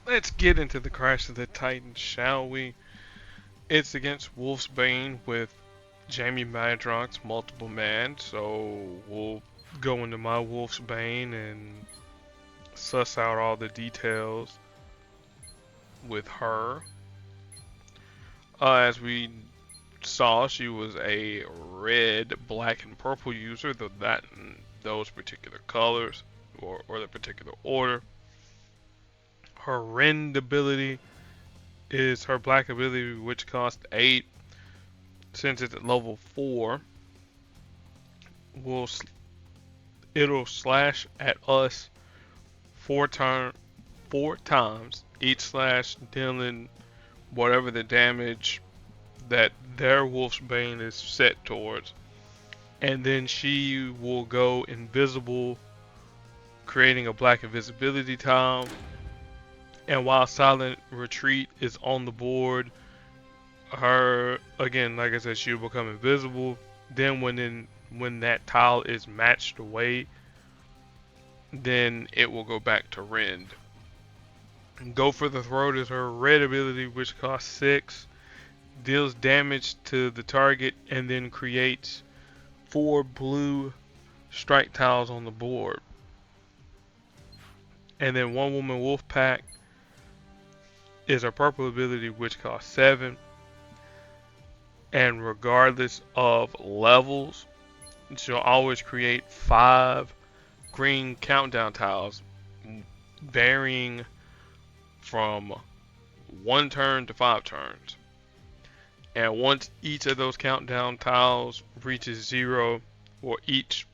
let's get into the Crash of the Titans, shall we? It's against Wolfsbane with Jamie Madrox's multiple man, so we'll go into my Wolfsbane and suss out all the details with her. As we saw, she was a red, black, and purple user, though that those particular colors or the particular order. Her rend ability is her black ability, which costs 8. Since it's at level 4, will it'll slash at us four turn 4 times, each slash dealing whatever the damage that their Wolfsbane is set towards. And then she will go invisible, creating a black invisibility tile. And while Silent Retreat is on the board, her, again, like I said, she'll become invisible. Then when that tile is matched away, then it will go back to Rend. Go for the Throat is her red ability, which costs 6, deals damage to the target, and then creates 4 blue strike tiles on the board. And then One Woman Wolf Pack is her purple ability, which costs 7. And regardless of levels, she'll always create 5 green countdown tiles, varying from 1 turn to 5 turns. And once each of those countdown tiles reaches 0, or each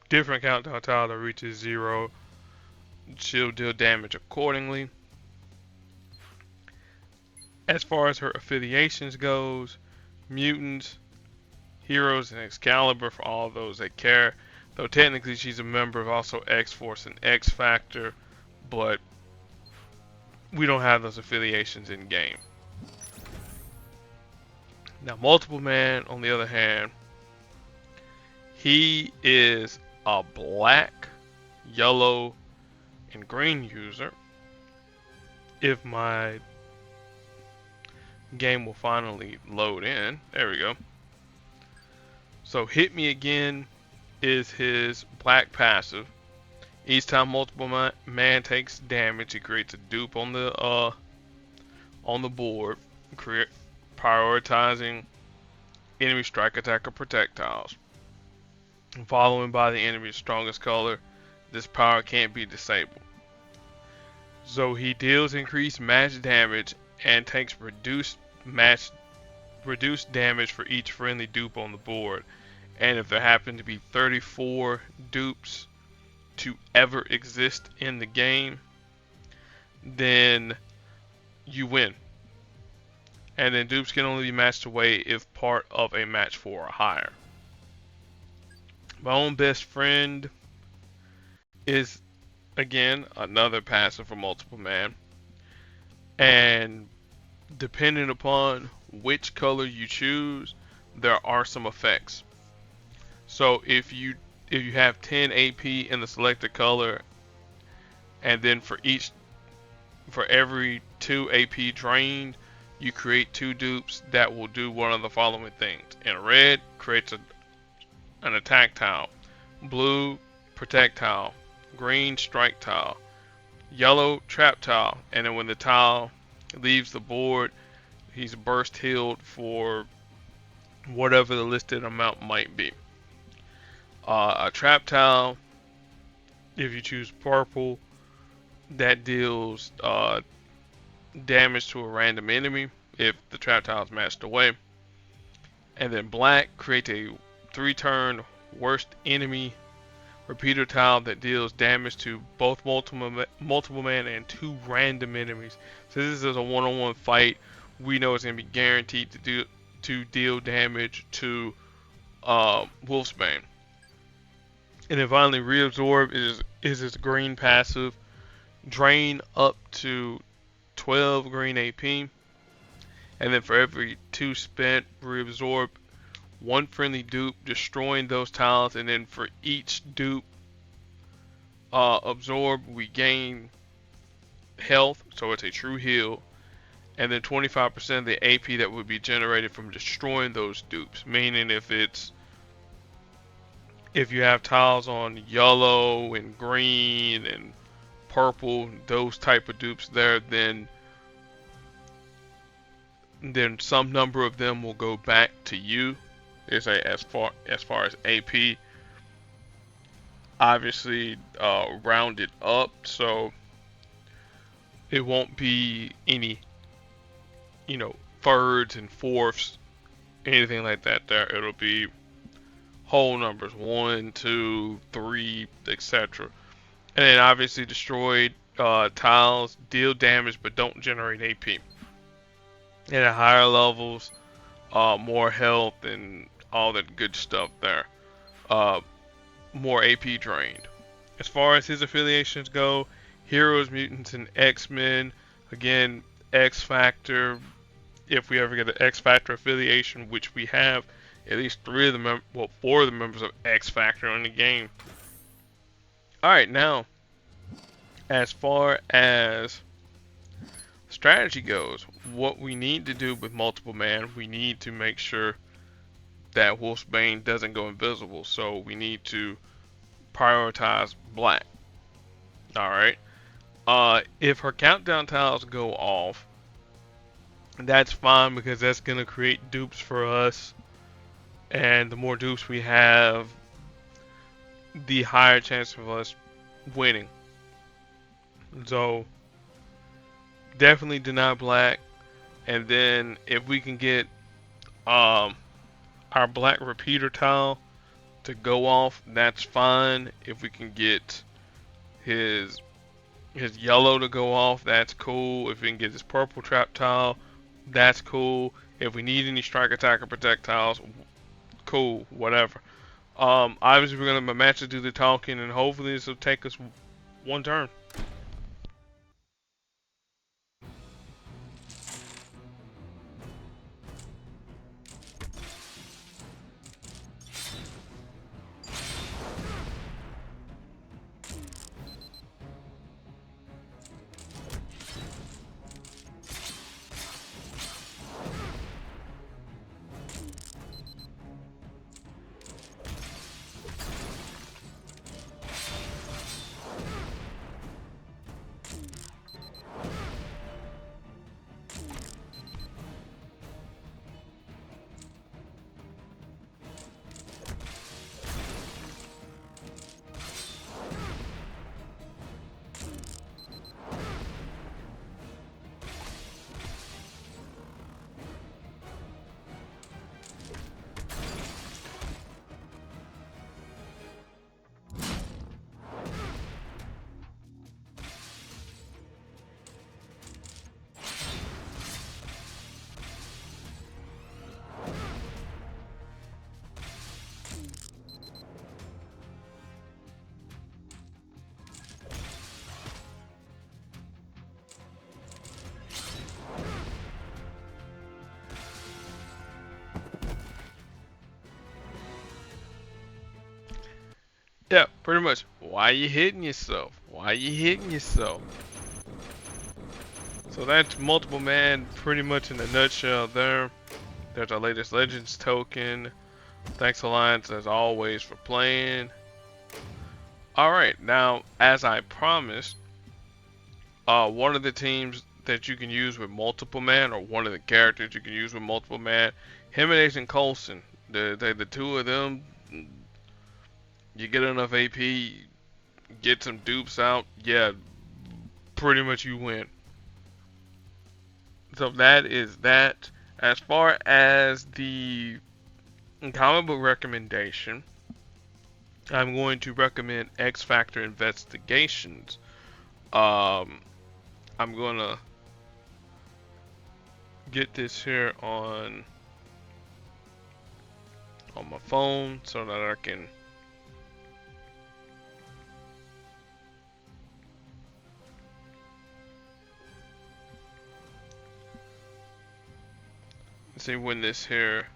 different countdown tile that reaches 0, she'll deal damage accordingly. As far as her affiliations goes, mutants, heroes, and Excalibur for all those that care. Though technically she's a member of also X-Force and X-Factor, but we don't have those affiliations in game. Now, Multiple Man, on the other hand, he is a black, yellow, and green user. If my game will finally load in. There we go. So Hit Me Again is his black passive. Each time Multiple Man takes damage, he creates a dupe on the board, prioritizing enemy strike, attack, or projectiles. Following by the enemy's strongest color, this power can't be disabled. So he deals increased match damage and takes reduced damage for each friendly dupe on the board. And if there happen to be 34 dupes to ever exist in the game, then you win. And then dupes can only be matched away if part of a match 4 or higher. My own best friend is, again, another passive for Multiple Man. And depending upon which color you choose, there are some effects. So if you have 10 AP in the selected color, and then for every 2 AP drained, you create 2 dupes that will do one of the following things. In red, creates an attack tile. Blue, protect tile. Green, strike tile. Yellow, trap tile. And then when the tile leaves the board, he's burst healed for whatever the listed amount might be. A trap tile, if you choose purple, that deals damage to a random enemy if the trap tile is matched away. And then black creates a 3-turn worst enemy repeater tile that deals damage to both multiple man and 2 random enemies. So this is a one-on-one fight. We know it's gonna be guaranteed to deal damage to Wolfsbane. And then finally, Reabsorb is his green passive. Drain up to 12 green AP. And then for every 2 spent, Reabsorb 1 friendly dupe, destroying those tiles. And then for each dupe absorb, we gain health, so it's a true heal, and then 25% of the AP that would be generated from destroying those dupes. Meaning if you have tiles on yellow and green and purple, those type of dupes there, then some number of them will go back to you. As far as AP, obviously rounded up, so it won't be any, thirds and fourths, anything like that. There, it'll be whole numbers, 1, 2, 3, etc. And then obviously destroyed tiles deal damage but don't generate AP. And at higher levels, more health and all that good stuff there. Uh, more AP drained. As far as his affiliations go, Heroes, Mutants, and X-Men. Again, X Factor. If we ever get an X Factor affiliation, which we have at least 4 of the members of X Factor in the game. Alright, now, as far as strategy goes, what we need to do with multiple man, we need to make sure that Wolfsbane doesn't go invisible. So we need to prioritize black. Alright. If her countdown tiles go off, that's fine because that's going to create dupes for us. And the more dupes we have, the higher chance of us winning. So definitely deny black. And then if we can get our black repeater tile to go off, that's fine. If we can get his yellow to go off, that's cool. If we can get his purple trap tile, that's cool. If we need any strike, attack, or protect tiles, cool, whatever. Obviously we're gonna match to do the talking, and hopefully this will take us one turn. Yeah, pretty much. Why you hitting yourself? Why you hitting yourself? So that's multiple man pretty much in a nutshell there. There's our latest Legends token. Thanks Alliance as always for playing. Alright, now as I promised, one of the teams that you can use with multiple man, or one of the characters you can use with multiple man, Jimenez and Coulson. The two of them, you get enough AP, get some dupes out, yeah, pretty much you win. So that is that. As far as the comic book recommendation, I'm going to recommend X Factor Investigations. I'm gonna get this here on my phone so that I can see when this here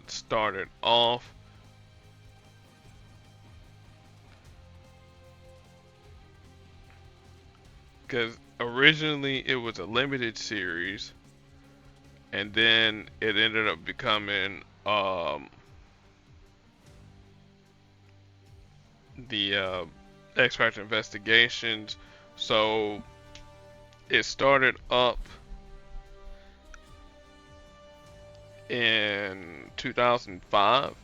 started off. because originally it was a limited series, and then it ended up becoming the X Factor Investigations. So it started up in 2005.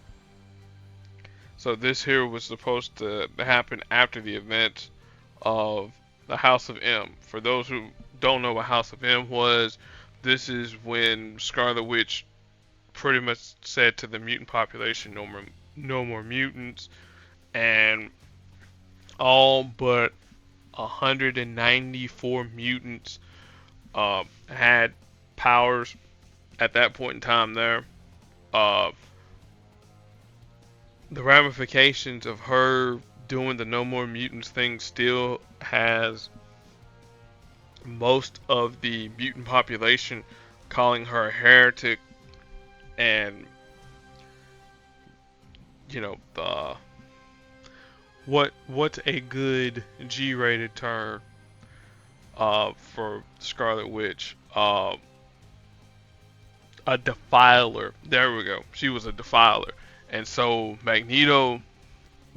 So this here was supposed to happen after the event of the House of M. For those who don't know what House of M was, this is when Scarlet Witch pretty much said to the mutant population, no more mutants, and all but 194 mutants had powers at that point in time there. Uh, the ramifications of her doing the no more mutants thing still has most of the mutant population calling her a heretic, and you know what's a good G-rated term for Scarlet Witch? A defiler. There we go. She was a defiler, and so Magneto,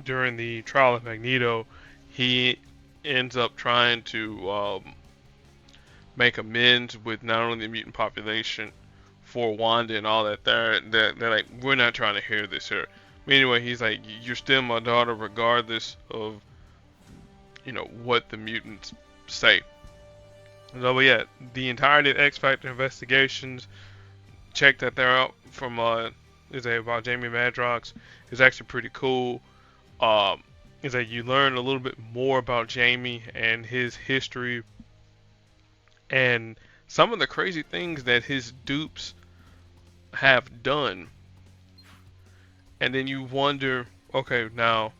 during the trial of Magneto, he ends up trying to make amends with not only the mutant population for Wanda and all that. They're like, we're not trying to hear this here. But anyway, he's like, you're still my daughter regardless of what the mutants say. So, but yeah, the entirety of X Factor Investigations, check that they're out from is about Jamie Madrox. It's actually pretty cool. Is that you learn a little bit more about Jamie and his history and some of the crazy things that his dupes have done. And then you wonder, okay, now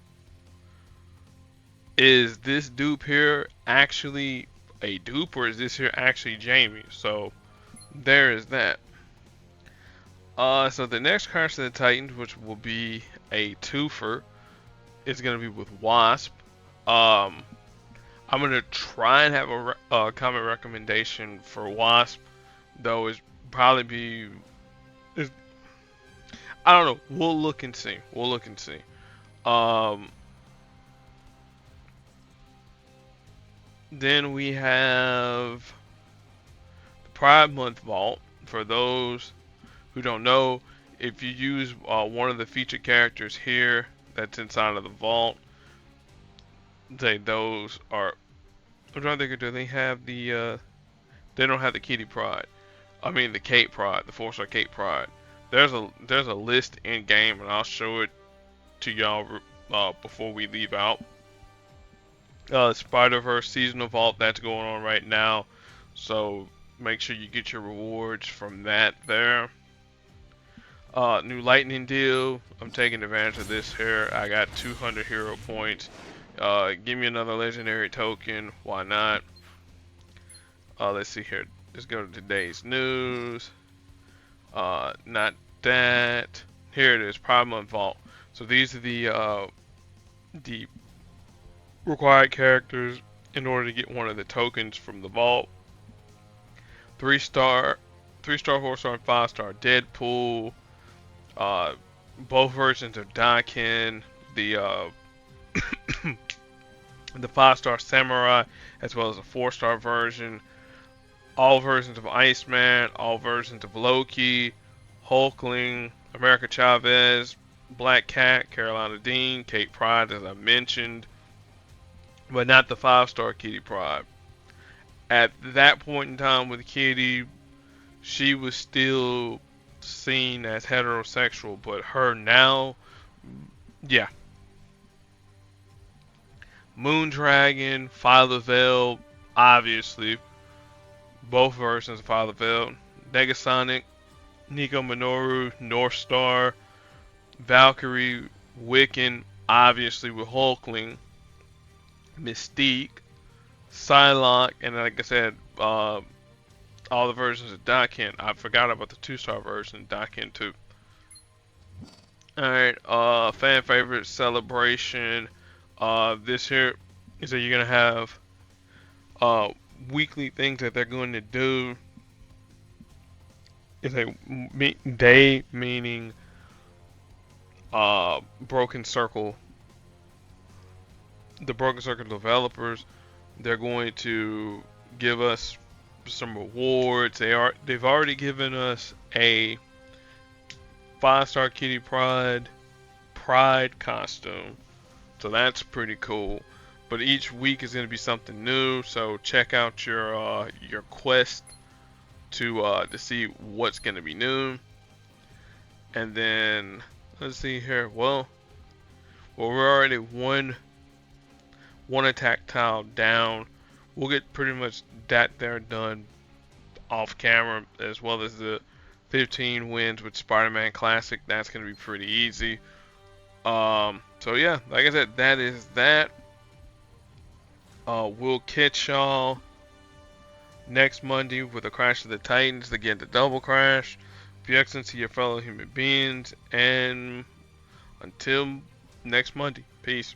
is this dupe here actually a dupe, or is this here actually Jamie? So there is that. So the next Clash of the Titans, which will be a twofer, is going to be with Wasp. I'm going to try and have a comic recommendation for Wasp, though it's probably be, I don't know. We'll look and see. We'll look and see. Then we have the Pride Month Vault. For those who don't know, if you use one of the featured characters here that's inside of the vault, those are. I'm trying to think, do they have the? They don't have the Kitty Pride. I mean the Kate Pride, the 4-star Kate Pride. There's a list in game, and I'll show it to y'all before we leave out. Spider-Verse seasonal vault that's going on right now, so make sure you get your rewards from that there. New lightning deal. I'm taking advantage of this here. I got 200 hero points. Give me another legendary token. Why not? Let's see here. Let's go to today's news. Not that. Here it is. Prime Month Vault. So these are the required characters in order to get one of the tokens from the vault. 3-star, 4-star, and 5-star Deadpool. Both versions of Daken. The the 5-star Samurai, as well as a 4-star version. All versions of Iceman. All versions of Loki. Hulkling. America Chavez. Black Cat. Carolina Dean. Kate Pride, as I mentioned. But not the 5-star Kitty Pride. At that point in time with Kitty, she was still seen as heterosexual, but her now, yeah. Moondragon, Fire the Veil, obviously, both versions of Fire the Veil. Negasonic, Nico Minoru, North Star, Valkyrie, Wiccan, obviously with Hulkling, Mystique, Psylocke, and like I said, all the versions of Daken. I forgot about the 2-star version, Daken 2. Alright, fan favorite celebration. This here is that you're gonna have weekly things that they're going to do is a day, meaning Broken Circle, the Broken Circle developers. They're going to give us some rewards. They've already given us a 5-star Kitty Pride costume, so that's pretty cool. But each week is going to be something new, so check out your quest to see what's going to be new. And then let's see here. Well, we're already one attack tile down. We'll get pretty much that there done off camera, as well as the 15 wins with Spider-Man Classic. That's gonna be pretty easy. So yeah, like I said, that is that. We'll catch y'all next Monday with a Crash of the Titans to get the double crash. Be excellent to your fellow human beings, and until next Monday, peace.